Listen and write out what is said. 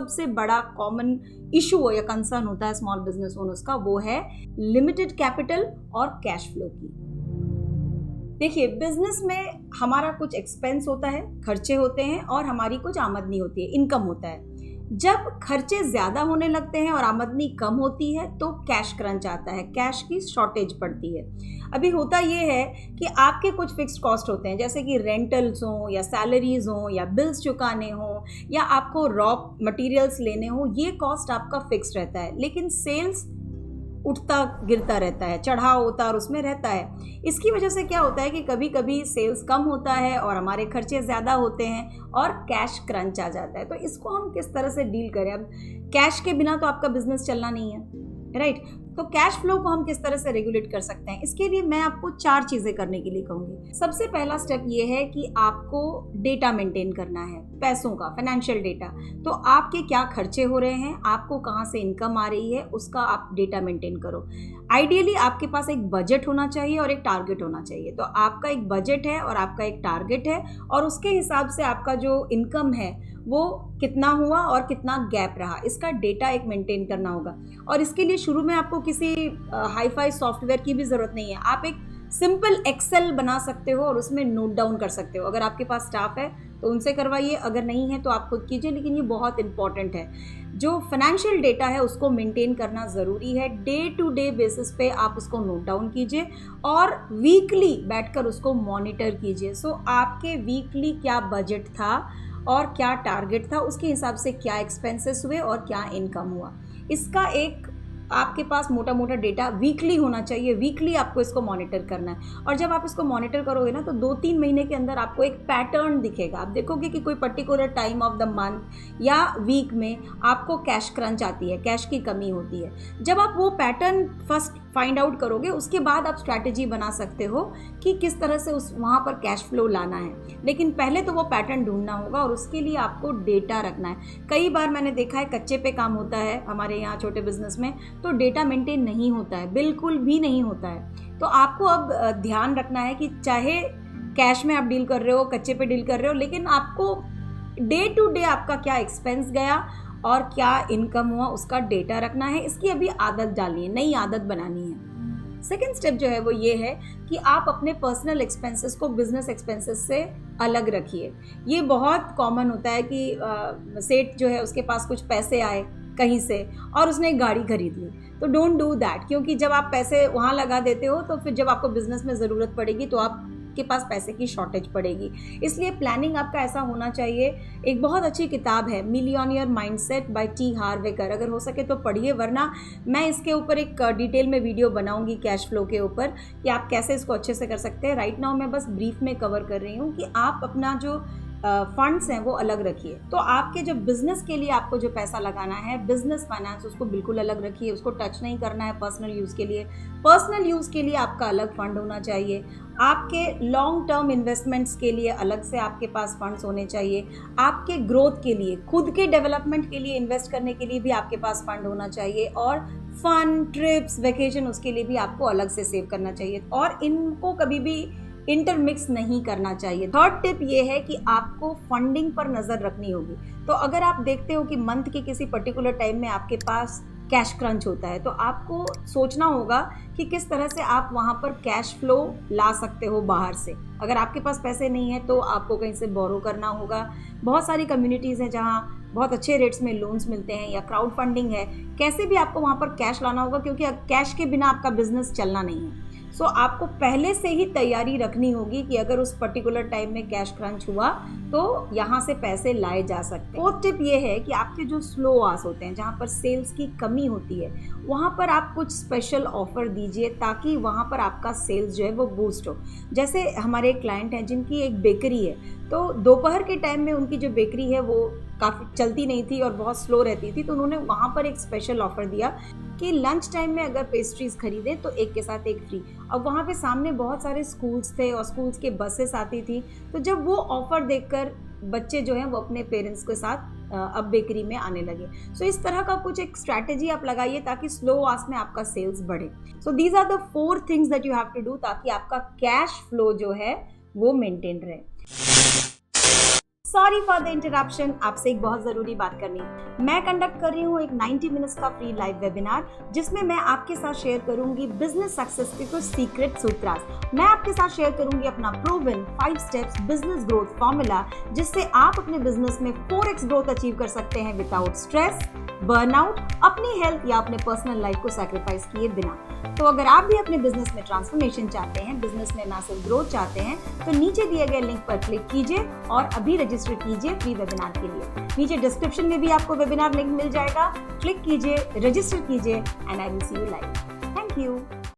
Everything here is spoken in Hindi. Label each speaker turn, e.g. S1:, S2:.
S1: सबसे बड़ा कॉमन इशू या कंसर्न होता है स्मॉल बिजनेस ओनर्स का, वो है लिमिटेड कैपिटल और कैश फ्लो की। देखिए, बिजनेस में हमारा कुछ एक्सपेंस होता है, खर्चे होते हैं, और हमारी कुछ आमदनी होती है, इनकम होता है। जब खर्चे ज़्यादा होने लगते हैं और आमदनी कम होती है तो कैश क्रंच आता है, कैश की शॉर्टेज पड़ती है। अभी होता ये है कि आपके कुछ फिक्स्ड कॉस्ट होते हैं, जैसे कि रेंटल्स हों या सैलरीज हों या बिल्स चुकाने हों या आपको रॉ मटेरियल्स लेने हों, ये कॉस्ट आपका फिक्स रहता है। लेकिन सेल्स उठता गिरता रहता है, चढ़ाव उतार उसमें रहता है। इसकी वजह से क्या होता है कि कभी कभी सेल्स कम होता है और हमारे खर्चे ज़्यादा होते हैं और कैश क्रंच आ जाता है। तो इसको हम किस तरह से डील करें? अब कैश के बिना तो आपका बिजनेस चलना नहीं है, राइट? तो कैश फ्लो को हम किस तरह से रेगुलेट कर सकते हैं? इसके लिए मैं आपको 4 चीज़ें करने के लिए कहूँगी। सबसे पहला स्टेप ये है कि आपको डेटा मेंटेन करना है, पैसों का, फाइनेंशियल डेटा। तो आपके क्या खर्चे हो रहे हैं, आपको कहाँ से इनकम आ रही है, उसका आप डेटा मेंटेन करो। आइडियली आपके पास एक बजट होना चाहिए और एक टारगेट होना चाहिए। तो आपका एक बजट है और आपका एक टारगेट है, और उसके हिसाब से आपका जो इनकम है वो कितना हुआ और कितना गैप रहा, इसका डेटा एक मेंटेन करना होगा। और इसके लिए शुरू में आपको किसी हाई फाई सॉफ्टवेयर की भी ज़रूरत नहीं है। आप एक सिंपल एक्सेल बना सकते हो और उसमें नोट डाउन कर सकते हो। अगर आपके पास स्टाफ है तो उनसे करवाइए, अगर नहीं है तो आप खुद कीजिए। लेकिन ये बहुत इंपॉर्टेंट है, जो फाइनेंशियल डेटा है उसको मेंटेन करना ज़रूरी है। डे टू डे बेसिस पे आप उसको नोट डाउन कीजिए और वीकली बैठकर उसको मॉनिटर कीजिए। सो आपके वीकली क्या बजट था और क्या टारगेट था, उसके हिसाब से क्या एक्सपेंसेस हुए और क्या इनकम हुआ, इसका एक आपके पास मोटा मोटा डेटा वीकली होना चाहिए। वीकली आपको इसको मॉनिटर करना है। और जब आप इसको मॉनिटर करोगे ना तो 2-3 महीने के अंदर आपको एक पैटर्न दिखेगा। आप देखोगे कि कोई particular time of the month या वीक में आपको कैश क्रंच आती है, कैश की कमी होती है। जब आप वो पैटर्न फर्स्ट फाइंड आउट करोगे, उसके बाद आप स्ट्रैटेजी बना सकते हो कि किस तरह से उस वहाँ पर कैश फ्लो लाना है। लेकिन पहले तो वो पैटर्न ढूंढना होगा और उसके लिए आपको डेटा रखना है। कई बार मैंने देखा है कच्चे पे काम होता है हमारे यहाँ छोटे बिजनेस में, तो डेटा मेंटेन नहीं होता है, बिल्कुल भी नहीं होता है। तो आपको अब ध्यान रखना है कि चाहे कैश में आप डील कर रहे हो, कच्चे पे डील कर रहे हो, लेकिन आपको डे टू डे आपका क्या एक्सपेंस गया और क्या इनकम हुआ उसका डेटा रखना है। इसकी अभी आदत डालनी है, नई आदत बनानी है। सेकेंड स्टेप जो है वो ये है कि आप अपने पर्सनल एक्सपेंसेस को बिजनेस एक्सपेंसेस से अलग रखिए। ये बहुत कॉमन होता है कि सेठ जो है उसके पास कुछ पैसे आए कहीं से और उसने एक गाड़ी खरीद ली। तो डोंट डू दैट, क्योंकि जब आप पैसे वहाँ लगा देते हो तो फिर जब आपको बिजनेस में ज़रूरत पड़ेगी तो आपके पास पैसे की शॉर्टेज पड़ेगी। इसलिए प्लानिंग आपका ऐसा होना चाहिए। एक बहुत अच्छी किताब है मिलियनियर माइंडसेट बाय टी हार्वेकर, अगर हो सके तो पढ़िए, वरना मैं इसके ऊपर एक डिटेल में वीडियो बनाऊंगी कैश फ्लो के ऊपर कि आप कैसे इसको अच्छे से कर सकते हैं। राइट नाउ मैं बस ब्रीफ में कवर कर रही हूँ कि आप अपना जो फंड्स हैं वो अलग रखिए। तो आपके जो बिजनेस के लिए आपको जो पैसा लगाना है, बिजनेस फाइनेंस, उसको बिल्कुल अलग रखिए, उसको टच नहीं करना है पर्सनल यूज़ के लिए। पर्सनल यूज़ के लिए आपका अलग फंड होना चाहिए। आपके लॉन्ग टर्म इन्वेस्टमेंट्स के लिए अलग से आपके पास फंड्स होने चाहिए। आपके ग्रोथ के लिए, खुद के डेवलपमेंट के लिए इन्वेस्ट करने के लिए भी आपके पास फंड होना चाहिए। और फन, ट्रिप्स, वेकेशन, उसके लिए भी आपको अलग से सेव करना चाहिए और इनको कभी भी इंटरमिक्स नहीं करना चाहिए। थर्ड टिप ये है कि आपको फंडिंग पर नज़र रखनी होगी। तो अगर आप देखते हो कि मंथ के किसी पर्टिकुलर टाइम में आपके पास कैश क्रंच होता है तो आपको सोचना होगा कि किस तरह से आप वहाँ पर कैश फ्लो ला सकते हो बाहर से। अगर आपके पास पैसे नहीं है तो आपको कहीं से बोरो करना होगा। बहुत सारी कम्युनिटीज़ हैं जहाँ बहुत अच्छे रेट्स में लोन्स मिलते हैं या क्राउड फंडिंग है। कैसे भी आपको वहाँ पर कैश लाना होगा, क्योंकि कैश के बिना आपका बिजनेस चलना नहीं है। सो आपको पहले से ही तैयारी रखनी होगी कि अगर उस पर्टिकुलर टाइम में कैश क्रंच हुआ तो यहाँ से पैसे लाए जा सकते हैं। फोर्थ टिप ये है कि आपके जो स्लो आवर्स होते हैं, जहाँ पर सेल्स की कमी होती है, वहाँ पर आप कुछ स्पेशल ऑफर दीजिए ताकि वहाँ पर आपका सेल्स जो है वो बूस्ट हो। जैसे हमारे एक क्लाइंट हैं जिनकी एक बेकरी है, तो दोपहर के टाइम में उनकी जो बेकरी है वो काफ़ी चलती नहीं थी और बहुत स्लो रहती थी। तो उन्होंने वहाँ पर एक स्पेशल ऑफ़र दिया कि लंच टाइम में अगर पेस्ट्रीज़ खरीदें तो एक के साथ एक फ्री। अब वहाँ पे सामने बहुत सारे स्कूल्स थे और स्कूल्स के बसेस आती थी। तो जब वो ऑफ़र देखकर बच्चे जो हैं वो अपने पेरेंट्स के साथ अब बेकरी में आने लगे। सो इस तरह का कुछ एक स्ट्रैटेजी आप लगाइए ताकि स्लो आवर्स में आपका सेल्स बढ़े। So these are the 4 things that you have to do ताकि आपका कैश फ्लो जो है वो मेंटेन रहे। सॉरी फॉर द इंटरप्शन, आपसे एक बहुत जरूरी बात करनी। मैं कंडक्ट कर रही हूँ एक 90 मिनट्स का फ्री लाइव वेबिनार, जिसमें मैं आपके साथ शेयर करूंगी बिजनेस सक्सेस के कुछ सीक्रेट सूत्रास। मैं आपके साथ शेयर करूंगी अपना proven 5 steps business growth formula, जिससे आप अपने बिजनेस में 4x ग्रोथ अचीव कर सकते हैं विदाउट स्ट्रेस, बर्नआउट, अपनी हेल्थ या अपने पर्सनल लाइफ को सैक्रिफाइस किए बिना। तो अगर आप भी अपने बिजनेस में ट्रांसफॉर्मेशन चाहते हैं, बिजनेस में मैसिव ग्रोथ चाहते हैं, तो नीचे दिए गए लिंक पर क्लिक कीजिए और अभी रजिस्टर कीजिए फ्री वेबिनार के लिए। नीचे डिस्क्रिप्शन में भी आपको वेबिनार लिंक मिल जाएगा, क्लिक कीजिए, रजिस्टर कीजिए and I will see you live. Thank you.